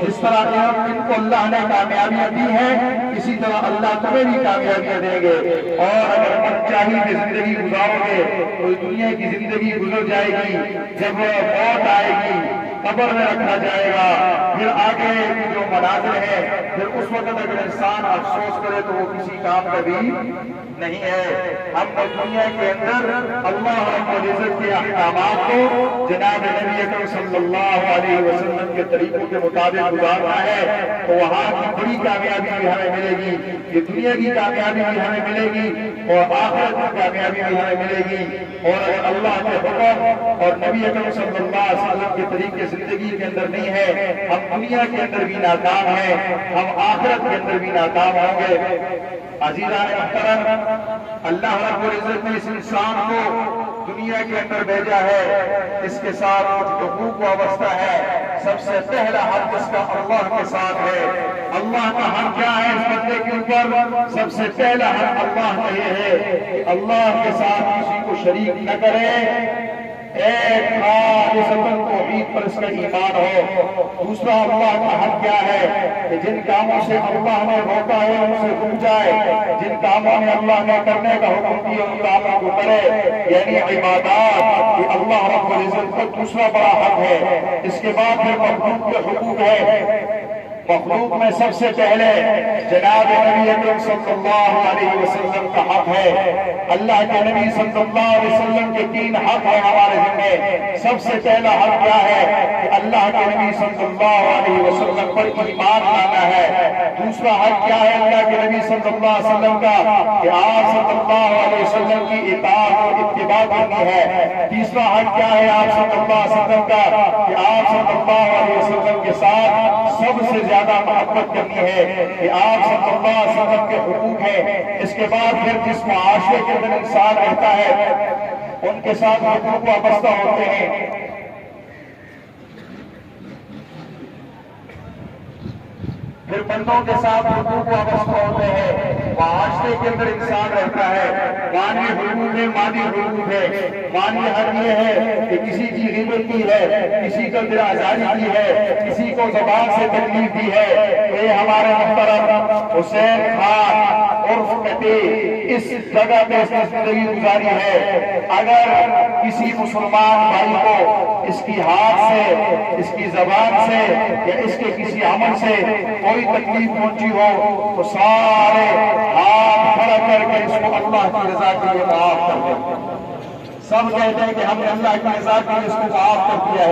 جس طرح ان کو اللہ نے کامیابیاں دی ہیں اسی طرح اللہ تمہیں بھی کامیابیاں دیں گے۔ اور اگر منچاہی کی زندگی گزارو گے تو دنیا کی زندگی گزر جائے گی، جب موت آئے گی قبر میں رکھا جائے گا، پھر آگے جو مناظر ہے پھر اس وقت اگر انسان افسوس کرے تو وہ کسی کام کا بھی نہیں ہے۔ ہم نے دنیا کے اندر اللہ رب العزت کے احکامات کو جناب نبی اکرم صلی اللہ علیہ وسلم کے طریقوں کے مطابق گزارنا ہے تو وہاں کی بڑی کامیابی بھی ہمیں ملے گی، یہ دنیا کی کامیابی بھی ہمیں ملے گی اور آخرت کی کامیابی بھی ہمیں ملے گی۔ اور اگر اللہ کے حکم اور نبی اکرم صلی اللہ علیہ وسلم کے طریقے زندگی کے اندر نہیں ہے، ہم دنیا کے اندر بھی ناکام ہیں، ہم آخرت کے اندر بھی ناکام ہوں گے۔ عزیزان محترم، اللہ رب العزت نے اس انسان کو دنیا کے اندر بھیجا ہے، اس کے ساتھ کچھ حقوق وابستہ ہے۔ سب سے پہلا حق اس کا اللہ کے ساتھ ہے۔ اللہ کا حق کیا ہے اس بندے کے اوپر؟ سب سے پہلا حق اللہ کا یہ ہے کہ اللہ کے ساتھ کسی کو شریک نہ کرے، ایک خالصتاً توحید پر اس کا ایمان ہو۔ دوسرا اللہ کا حق کیا ہے کہ جن کاموں سے اللہ نے روکا ہے ان سے رک جائے، جن کاموں نے اللہ نے کرنے کا حکم دیا ان کاموں کو کرے، یعنی عبادات، یہ اللہ رب العزت کا دوسرا بڑا حق ہے۔ اس کے بعد پھر مخلوق کے حقوق ہے۔ مخلوق میں سب سے پہلے جناب نبی اکرم صلی اللہ علیہ وسلم کا حق ہے۔ اللہ کے نبی صلی اللہ علیہ وسلم کے تین حق ہیں ہمارے ذمہ۔ سب سے پہلا حق کیا ہے کہ اللہ کے نبی صلی اللہ علیہ وسلم پر ایمان لانا ہے۔ دوسرا حق کیا ہے اللہ کے نبی صلی اللہ علیہ وسلم کا کہ آپ صلی اللہ علیہ وسلم کی اطاعت اور اتباع کرنی ہے۔ تیسرا حق کیا ہے آپ صلی اللہ علیہ وسلم کا کہ آپ صلی اللہ علیہ وسلم کے ساتھ سب سے زیادہ محبت کرنی ہے کہ آپ صلی اللہ علیہ وسلم کے حقوق ہیں۔ اس کے بعد پھر جس معاشرے کے اندر انسان رہتا ہے ان کے ساتھ حقوق وابستہ ہوتے ہیں۔ پھر بندوں کے ساتھ حقوق وابستہ ہوتے ہیں۔ معاشرے کے اندر انسان رہتا ہے، مانی حقوق ہے، مانی حقوق ہے۔ مانی حق یہ ہے کہ کسی کی غیبت کی ہے، کسی کو دل آزاری کی ہے، کسی کو زبان سے تکلیف دی ہے۔ اے ہمارے محترم حسین خان عرف کٹے اس جگہ پہ اس نے زندگی گزاری ہے، اگر کسی مسلمان بھائی کو اس کی ہاتھ سے، اس کی زبان سے یا اس کے کسی عمل سے کوئی تکلیف پہنچی ہو تو سارے ہاتھ کھڑا کر کے اس کو اللہ کی رضا کے لیے معاف کر دیں۔ سب کہتے ہیں کہ ہم نے اللہ کی رضا کے لیے اس کو معاف کر دیا ہے۔